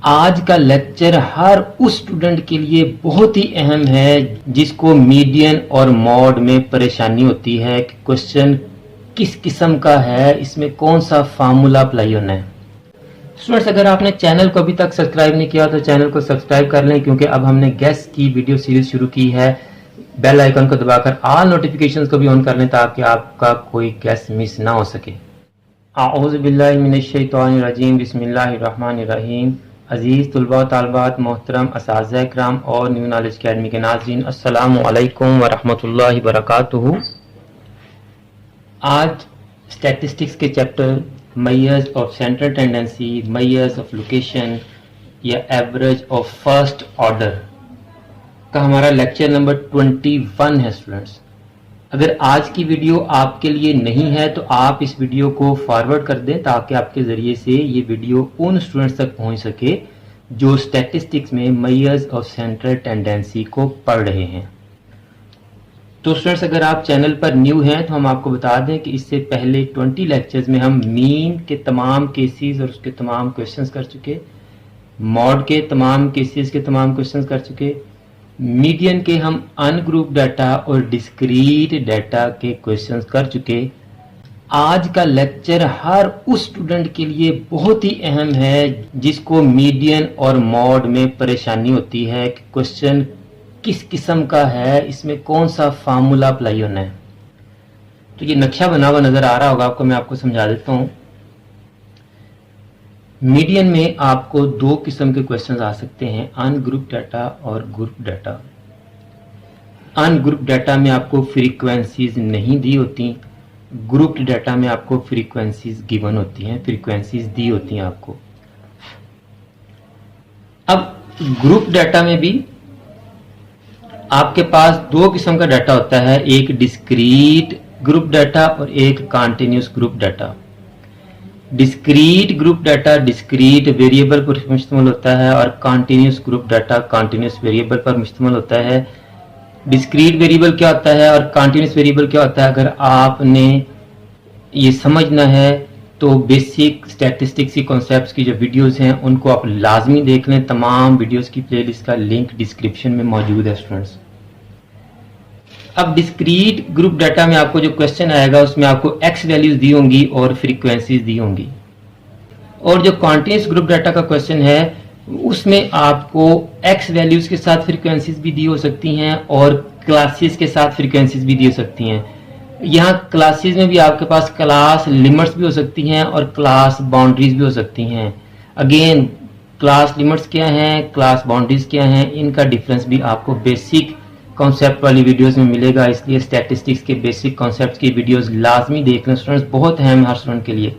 आज का लेक्चर हर उस स्टूडेंट के लिए बहुत ही अहम है जिसको मीडियन और मॉड में परेशानी होती है कि क्वेश्चन किस किस्म का है, इसमें कौन सा फार्मूला अप्लाई होना है। स्टूडेंट्स, अगर आपने चैनल को अभी तक सब्सक्राइब नहीं किया तो चैनल को सब्सक्राइब कर लें, क्योंकि अब हमने गेस की वीडियो सीरीज शुरू की है। बेल आइकन को दबाकर ऑल नोटिफिकेशंस को भी ऑन कर लें ताकि आपका कोई गेस मिस ना हो सके। आऊज़ु बिल्लाहि मिनश शैतानिर रजीम, बिस्मिल्लाहिर रहमानिर रहीम। अजीज़ तुलबा तालबात, मोहतरम असातिज़ा इकराम और न्यू नॉलेज अकेडमी के नाज़रीन, अस्सलामु अलैकुम व रहमतुल्लाहि व बरकातुहू। आज स्टैटिस्टिक्स के chapter measures of central tendency, measures of location या एवरेज ऑफ फर्स्ट ऑर्डर का हमारा लेक्चर नंबर 21 है। स्टूडेंट्स, अगर आज की वीडियो आपके लिए नहीं है तो आप इस वीडियो को फॉरवर्ड कर दें ताकि आपके ज़रिए से ये वीडियो उन स्टूडेंट्स तक पहुंच सके जो स्टैटिस्टिक्स में मेजर्स ऑफ सेंट्रल टेंडेंसी को पढ़ रहे हैं। तो स्टूडेंट्स, अगर आप चैनल पर न्यू हैं तो हम आपको बता दें कि इससे पहले 20 लेक्चर्स में हम मीन के तमाम केसेस और उसके तमाम क्वेश्चंस कर चुके, मॉड के तमाम केसेस के तमाम क्वेश्चंस कर चुके, मीडियन के हम अनग्रुप डाटा और डिस्क्रीट डाटा के क्वेश्चंस कर चुके। आज का लेक्चर हर उस स्टूडेंट के लिए बहुत ही अहम है जिसको मीडियन और मॉड में परेशानी होती है कि क्वेश्चन किस किस्म का है, इसमें कौन सा फार्मूला अप्लाई होना है। तो ये नक्शा बना हुआ नजर आ रहा होगा आपको, मैं आपको समझा देता हूँ। मीडियन में आपको दो किस्म के क्वेश्चंस आ सकते हैं, अनग्रुप डाटा और ग्रुप डाटा। अनग्रुप डाटा में आपको फ्रीक्वेंसीज नहीं दी होती, ग्रुप डाटा में आपको फ्रीक्वेंसीज गिवन होती हैं, फ्रीक्वेंसीज दी होती हैं आपको। अब ग्रुप डाटा में भी आपके पास दो किस्म का डाटा होता है, एक डिस्क्रीट ग्रुप डाटा और एक continuous group data. Discrete group data discrete variable पर मुश्तमिल होता है और continuous group data continuous variable पर मुश्तमिल होता है। डिस्क्रीट वेरिएबल क्या होता है और कॉन्टिन्यूस वेरिएबल क्या होता है, अगर आपने ये समझना है तो बेसिक स्टैटिस्टिक्स की कॉन्सेप्ट्स की जो वीडियोस हैं उनको आप लाजमी देख लें। तमाम वीडियोस की प्लेलिस्ट का लिंक डिस्क्रिप्शन में मौजूद है। स्टूडेंट्स, अब डिस्क्रीट ग्रुप डाटा में आपको जो क्वेश्चन आएगा उसमें आपको एक्स वैल्यूज दी होंगी और फ्रीक्वेंसीज दी होंगी, और जो कॉन्टिन्यूस ग्रुप डाटा का क्वेश्चन है उसमें आपको एक्स वैल्यूज के साथ फ्रीक्वेंसीज भी दी हो सकती हैं और क्लासेस के साथ फ्रीक्वेंसीज भी दी हो सकती हैं। यहाँ क्लासेस में भी आपके पास क्लास लिमिट्स भी हो सकती हैं और क्लास बाउंड्रीज भी हो सकती हैं। अगेन, क्लास लिमिट्स क्या हैं, क्लास बाउंड्रीज क्या हैं, इनका डिफरेंस भी आपको बेसिक कॉन्सेप्ट वाली वीडियोस में मिलेगा। इसलिए स्टैटिस्टिक्स के बेसिक कॉन्सेप्ट्स की वीडियोस लाजमी देख लें स्टूडेंट्स, बहुत अहम है हर स्टूडेंट के लिए।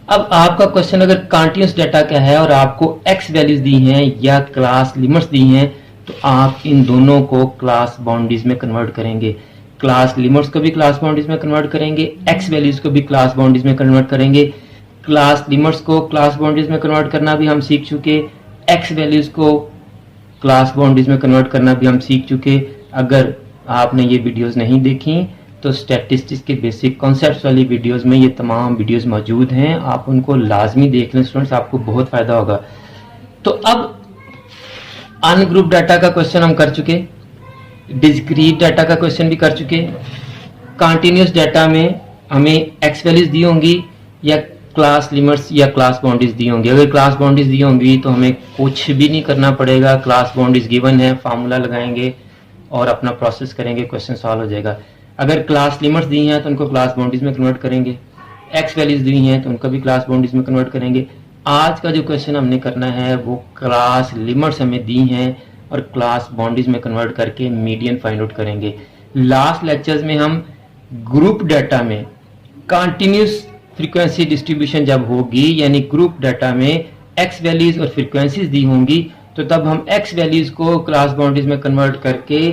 अब आपका क्वेश्चन अगर कॉन्टिन्यूस डाटा का है और आपको एक्स वैल्यूज दी हैं या क्लास लिमिट्स दी हैं तो आप इन दोनों को क्लास बाउंड्रीज में कन्वर्ट करेंगे। क्लास लिमिट्स को भी क्लास बाउंड्रीज में कन्वर्ट करेंगे, एक्स वैल्यूज को भी क्लास बाउंड्रीज में कन्वर्ट करेंगे। क्लास लिमिट्स को क्लास बाउंड्रीज में कन्वर्ट करना भी हम सीख चुके, एक्स वैल्यूज को क्लास बाउंड्रीज में कन्वर्ट करना भी हम सीख चुके। अगर आपने ये वीडियोस नहीं देखी तो स्टैटिस्टिक्स के बेसिक कॉन्सेप्ट्स वाली वीडियोस में ये तमाम वीडियोस मौजूद हैं, आप उनको लाजमी देख लें स्टूडेंट्स, आपको बहुत फायदा होगा। तो अब अनग्रुप डाटा का क्वेश्चन हम कर चुके, डिस्क्रीट डाटा का क्वेश्चन भी कर चुके। कॉन्टिन्यूस डाटा में हमें एक्स वैल्यूज दी होंगी या क्लास लिमिट्स या क्लास बाउंड्रीज दी होंगी। अगर क्लास बाउंड्रीज दी होंगी तो हमें कुछ भी नहीं करना पड़ेगा, क्लास बाउंड्रीज गिवन है, फार्मूला लगाएंगे और अपना प्रोसेस करेंगे, क्वेश्चन सॉल्व हो जाएगा। अगर क्लास लिमिट्स दी हैं तो उनको क्लास बाउंड्रीज में कन्वर्ट करेंगे, एक्स वैल्यूज दी हैं तो उनको भी क्लास बाउंड्रीज में कन्वर्ट करेंगे। आज का जो क्वेश्चन हमने करना है वो क्लास लिमिट्स हमें दी हैं और क्लास बाउंड्रीज में कन्वर्ट करके मीडियन फाइंड आउट करेंगे। लास्ट लेक्चर्स में हम ग्रुप डाटा में कॉन्टिन्यूस फ्रीक्वेंसी डिस्ट्रीब्यूशन जब होगी, यानी ग्रुप डाटा में एक्स वैल्यूज और फ्रीक्वेंसीज दी होंगी, तो तब हम एक्स वैल्यूज को क्लास बाउंड्रीज में कन्वर्ट करके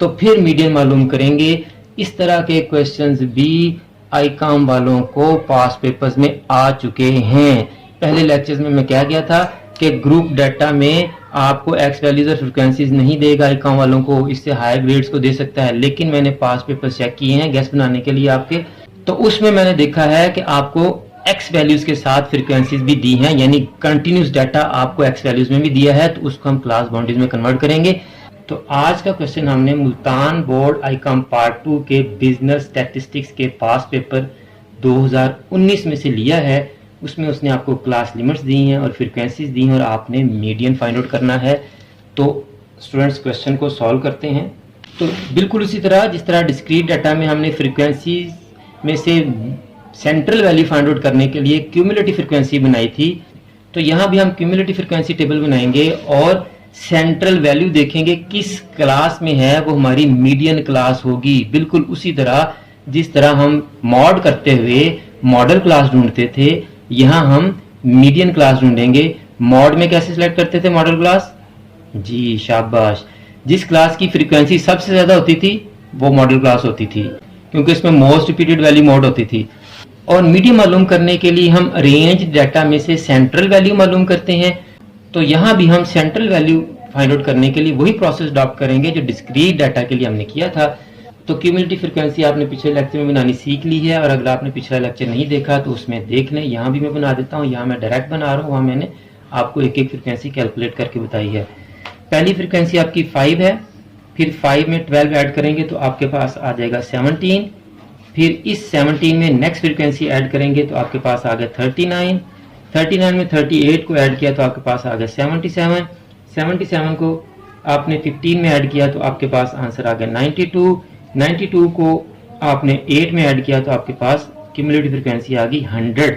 तो फिर मीडियन मालूम करेंगे। इस तरह के क्वेश्चंस भी आईकॉम वालों को पास पेपर्स में आ चुके हैं। पहले लेक्चर्स में मैं क्या गया था कि ग्रुप डाटा में आपको एक्स वैल्यूज और फ्रीक्वेंसीज नहीं देगा आईकॉम वालों को, इससे हाई ग्रेड्स को दे सकता है, लेकिन मैंने पास पेपर्स चेक किए हैं गैस बनाने के लिए आपके, तो उसमें मैंने देखा है कि आपको एक्स वैल्यूज के साथ फ्रीक्वेंसीज भी दी हैं, यानी कंटिन्यूस डाटा आपको एक्स वैल्यूज में भी दिया है, तो उसको हम क्लास बाउंड्रीज में कन्वर्ट करेंगे। तो आज का क्वेश्चन हमने मुल्तान बोर्ड आईकॉम पार्ट 2 के बिजनेस स्टैटिस्टिक्स के पास पेपर 2019 में से लिया है। उसमें उसने आपको क्लास लिमिट्स दी हैं और फ्रीक्वेंसीज दी हैं और आपने मीडियन फाइंड आउट करना है। तो स्टूडेंट्स क्वेश्चन को सॉल्व करते हैं। तो बिल्कुल उसी तरह जिस तरह डिस्क्रीट डाटा में हमने फ्रीक्वेंसीज में से सेंट्रल वैल्यू फाइंड आउट करने के लिए क्यूमुलेटिव फ्रीक्वेंसी बनाई थी, तो यहाँ भी हम क्यूमुलेटिव फ्रीक्वेंसी टेबल बनाएंगे और सेंट्रल वैल्यू देखेंगे किस क्लास में है, वो हमारी मीडियन क्लास होगी। बिल्कुल उसी तरह जिस तरह हम मॉड करते हुए मॉडल क्लास ढूंढते थे, यहाँ हम मीडियन क्लास ढूंढेंगे। मॉड में कैसे सिलेक्ट करते थे मॉडल क्लास? जी शाबाश, जिस क्लास की फ्रीक्वेंसी सबसे ज्यादा होती थी वो मॉडल क्लास होती थी, क्योंकि इसमें मोस्ट रिपीटेड वैल्यू मॉड होती थी। और मीडियन मालूम करने के लिए हम रेंज डाटा में से सेंट्रल वैल्यू मालूम करते हैं। तो यहाँ भी हम सेंट्रल वैल्यू फाइंड आउट करने के लिए वही प्रोसेस अडॉप्ट करेंगे जो डिस्क्रीट डाटा के लिए हमने किया था। तो क्यूमुलेटिव फ्रीक्वेंसी आपने पिछले लेक्चर में बनानी सीख ली है, और अगर आपने पिछला लेक्चर नहीं देखा तो उसमें देख लें। यहाँ भी मैं बना देता हूँ, यहाँ मैं डायरेक्ट बना रहा हूँ, वहाँ मैंने आपको एक एक फ्रीक्वेंसी कैलकुलेट करके बताई है। पहली फ्रीक्वेंसी आपकी 5 है, फिर 5 में 12 ऐड करेंगे तो आपके पास आ जाएगा 17। फिर इस 17 में नेक्स्ट फ्रीक्वेंसी ऐड करेंगे तो आपके पास आ गया 39। 39 में 38 को ऐड किया तो आपके पास आ गया 77। 77 को आपने 15 में ऐड किया तो आपके पास आंसर आ गया 92। 92 को आपने 8 में ऐड किया तो आपके पास क्यूमुलेटिव फ्रीक्वेंसी आ गई 100।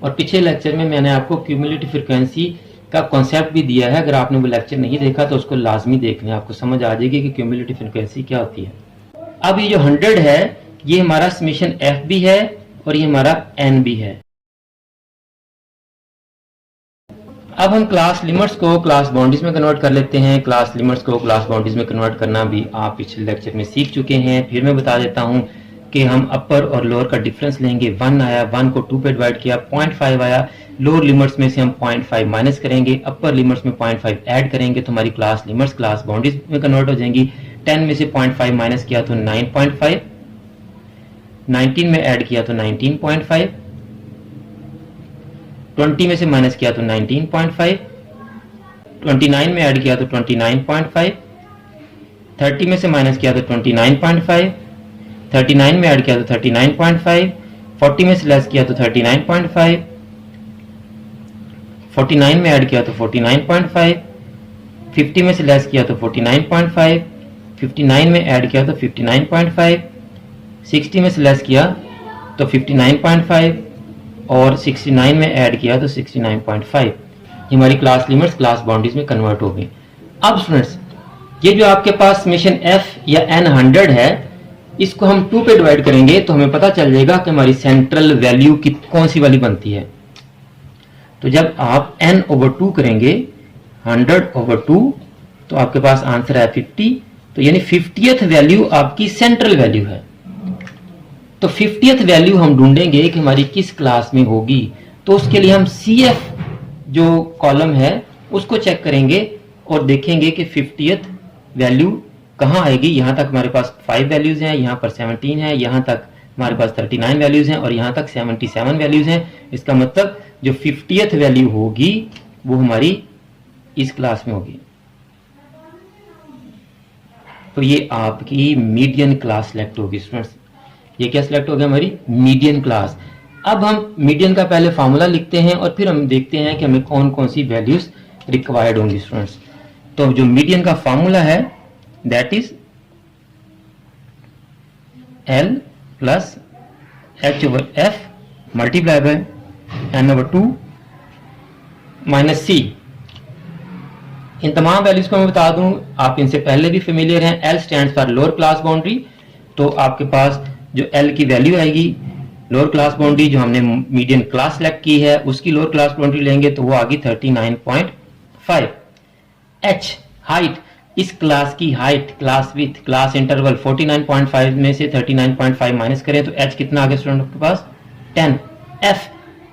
और पिछले लेक्चर में मैंने आपको क्यूमुलेटिव फ्रीक्वेंसी का कॉन्सेप्ट भी दिया है। अगर आपने वो लेक्चर नहीं देखा तो उसको लाजमी देख लें, आपको समझ आ जाएगी कि क्यूमुलेटिव फ्रीक्वेंसी क्या होती है। अब ये जो 100 है ये हमारा समेशन एफ भी है और ये हमारा एन भी है। अब हम क्लास लिमिट्स को क्लास बाउंड्रीज में कन्वर्ट कर लेते हैं। क्लास लिमिट्स को क्लास बाउंड्रीज में कन्वर्ट करना भी आप पिछले लेक्चर में सीख चुके हैं। फिर मैं बता देता हूं कि हम अपर और लोअर का डिफरेंस लेंगे। 1 आया, 1 को 2 पे डिवाइड किया, 0.5 आया। लोअर लिमिट्स में से हम 0.5 माइनस करेंगे, अपर लिमिट्स में 0.5 ऐड करेंगे तो हमारी क्लास लिमिट्स क्लास बाउंड्रीज में कन्वर्ट हो जाएंगी। 10 में से 0.5 माइनस किया तो 9.5, 19 में ऐड किया तो 19.5, 20 में से माइनस किया तो 19.5, 29 में ऐड किया तो 29.5, 30 में से माइनस किया तो 29.5, 39 में ऐड किया तो 39.5, 40 में से लेस किया तो 39.5, 49 में ऐड किया तो 49.5, 50 में से लेस किया तो 49.5, 59 में ऐड किया तो 59.5, 60 में से लेस किया तो 59.5 और 69 में ऐड किया तो 69.5। ये हमारी क्लास लिमिट्स क्लास बाउंड्रीज में कन्वर्ट हो गई। अब स्टूडेंट्स ये जो आपके पास समेशन एफ या एन 100 है, इसको हम 2 पे डिवाइड करेंगे तो हमें पता चल जाएगा कि हमारी सेंट्रल वैल्यू की कौन सी वाली बनती है। तो जब आप n/2 करेंगे 100/2 तो आपके पास आंसर है 50। तो यानी 50th वैल्यू आपकी सेंट्रल वैल्यू है। तो 50th वैल्यू हम ढूंढेंगे कि हमारी किस क्लास में होगी। तो उसके लिए हम CF जो कॉलम है उसको चेक करेंगे और देखेंगे कि 50th वैल्यू कहाँ आएगी। यहाँ तक हमारे पास 5 वैल्यूज हैं, यहाँ पर 17 है, यहाँ तक हमारे पास 39 वैल्यूज हैं और यहाँ तक 77 वैल्यूज हैं। इसका मतलब जो 50th वैल्यू होगी वो हमारी इस क्लास में होगी। तो ये आपकी मीडियन क्लास सिलेक्ट होगी स्टूडेंट्स। ये क्या सिलेक्ट हो गया? हमारी मीडियन क्लास। अब हम मीडियन का पहले फार्मूला लिखते हैं और फिर हम देखते हैं कि हमें कौन कौन सी वैल्यूज रिक्वायर्ड होंगी स्टूडेंट्स। तो जो मीडियन का फार्मूला है that is L plus H/F multiply by N/2 minus C। इन तमाम वैल्यूज को मैं बता दूं, आप इनसे पहले भी फेमिलियर हैं। L stands for lower class boundary. तो आपके पास जो L की वैल्यू आएगी लोअर क्लास बाउंड्री जो हमने मीडियन क्लास सेलेक्ट की है उसकी लोअर क्लास बाउंड्री लेंगे तो वो आ गई 39.5। H हाइट, इस क्लास की height class with class interval 49.5 में से 39.5 माइनस करें तो H कितना आ गया स्टूडेंट के पास? 10। F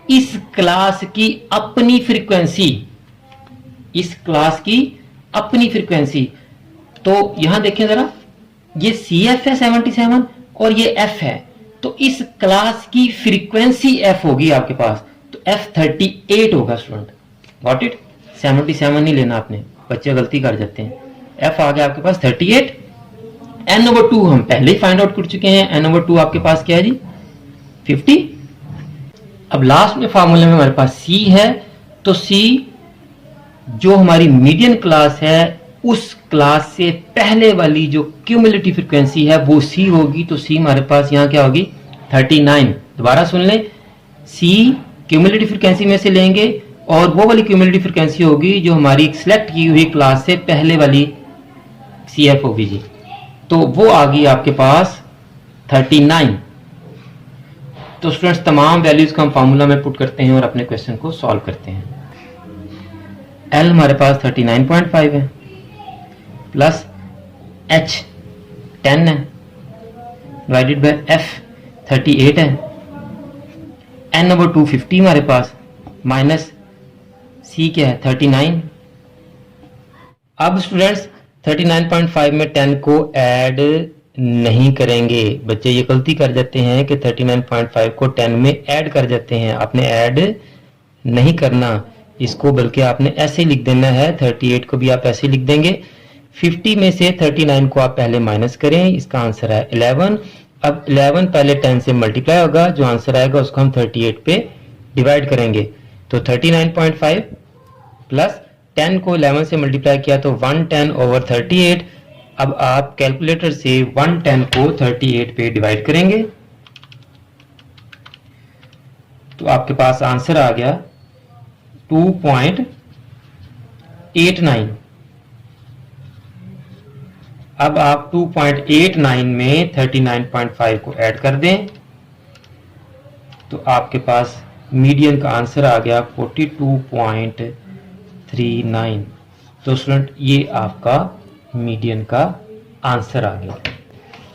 इस क्लास की अपनी फ्रीक्वेंसी, इस क्लास की अपनी फ्रीक्वेंसी। तो यहां देखें जरा, ये CF है 77 और ये F है। तो इस क्लास की फ्रीक्वेंसी f होगी आपके पास, तो f38 होगा स्टूडेंट। Got it? 77 नहीं लेना आपने, बच्चे गलती कर जाते हैं। f आ गया आपके पास 38। n/2 हम पहले ही फाइंड आउट कर चुके हैं, n/2 आपके पास क्या है जी 50। अब लास्ट में फार्मूले में हमारे पास c है, तो c जो हमारी मीडियन क्लास है उस क्लास से पहले वाली जो क्यूमुलेटिव फ्रीक्वेंसी है वो c होगी, तो c हमारे पास यहां क्या होगी 39। दोबारा सुन लें, c क्यूमुलेटिव फ्रीक्वेंसी में से लेंगे और वो वाली क्यूमुलेटिव फ्रीक्वेंसी होगी जो हमारी सिलेक्ट की हुई क्लास से पहले वाली cf होगी जी, तो वो आ गई आपके पास 39। तो स्टूडेंट्स तमाम वैल्यूज को हम फार्मूला में पुट करते हैं और अपने क्वेश्चन को सॉल्व करते हैं। L हमारे पास 39.5 है प्लस H 10 है डिवाइडेड बाय F 38 है, n/2 50 हमारे पास माइनस C क्या है 39। अब स्टूडेंट्स 39.5 में 10 को ऐड नहीं करेंगे, बच्चे ये गलती कर जाते हैं कि 39.5 को 10 में ऐड कर जाते हैं। आपने ऐड नहीं करना इसको, बल्कि आपने ऐसे लिख देना है, 38 को भी आप ऐसे लिख देंगे। 50 में से 39 को आप पहले माइनस करें, इसका आंसर है 11। अब 11 पहले 10 से मल्टीप्लाई होगा, जो आंसर आएगा उसको हम 38 पे डिवाइड करेंगे, तो 39.5 प्लस 10 को 11 से मल्टीप्लाई किया तो 110/38। अब आप कैलकुलेटर से 110 को 38 पे डिवाइड करेंगे तो आपके पास आंसर आ गया 2.89। अब आप 2.89 में 39.5 को ऐड कर दें तो आपके पास मीडियन का आंसर आ गया 42.39। तो स्टूडेंट ये आपका मीडियन का आंसर आ गया।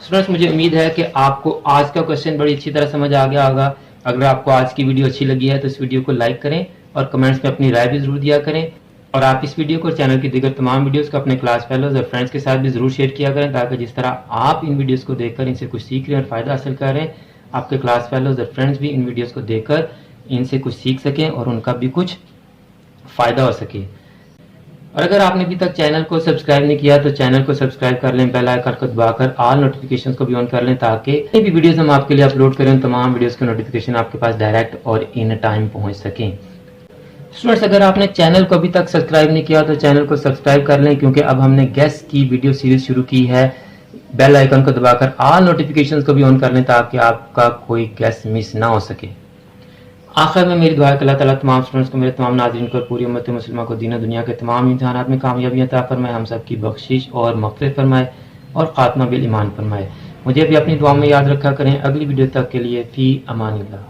स्टूडेंट्स मुझे उम्मीद है कि आपको आज का क्वेश्चन बड़ी अच्छी तरह समझ आ गया होगा। अगर आपको आज की वीडियो अच्छी लगी है तो इस वीडियो को लाइक करें और कमेंट्स में अपनी राय भी जरूर दिया करें, और आप इस वीडियो को चैनल की दीगर तमाम वीडियोस को अपने क्लास फेलोज और फ्रेंड्स के साथ भी जरूर शेयर किया करें, ताकि जिस तरह आप इन वीडियोस को देखकर इनसे कुछ सीख रहे हैं और फायदा हासिल कर रहे हैं, आपके क्लास फेलोज और फ्रेंड्स भी इन वीडियोस को देखकर इनसे कुछ सीख सकें और उनका भी कुछ फायदा हो सके। और अगर आपने अभी तक चैनल को सब्सक्राइब नहीं किया तो चैनल को सब्सक्राइब कर लें, बेल आइकन को दबाकर ऑल नोटिफिकेशंस को भी ऑन कर लें, ताकि कोई भी वीडियोस हम आपके लिए अपलोड करें तमाम वीडियोस के नोटिफिकेशन आपके पास डायरेक्ट और इन टाइम पहुंच सकें। स्टूडेंट्स अगर आपने चैनल को अभी तक सब्सक्राइब नहीं किया तो चैनल को सब्सक्राइब कर लें, क्योंकि अब हमने गेस्ट की वीडियो सीरीज शुरू की है। बेल आइकन को दबाकर ऑल नोटिफिकेशंस को भी ऑन कर लें ताकि आपका कोई गेस्ट मिस ना हो सके। आखिर में मेरी दुआ है कि अल्लाह ताला तमाम स्टूडेंट्स को, मेरे तमाम नाज़रीन को, पूरी उम्मत मुस्लिमा को दीन दुनिया के तमाम इम्तिहानात में कामयाबी अता फरमाए, हम सब की बख्शिश और मग़फ़िरत फरमाए और ख़ात्मा बिल ईमान फरमाए। मुझे भी अपनी दुआ में याद रखा करें। अगली वीडियो तक के लिए फ़ी अमानिल्लाह।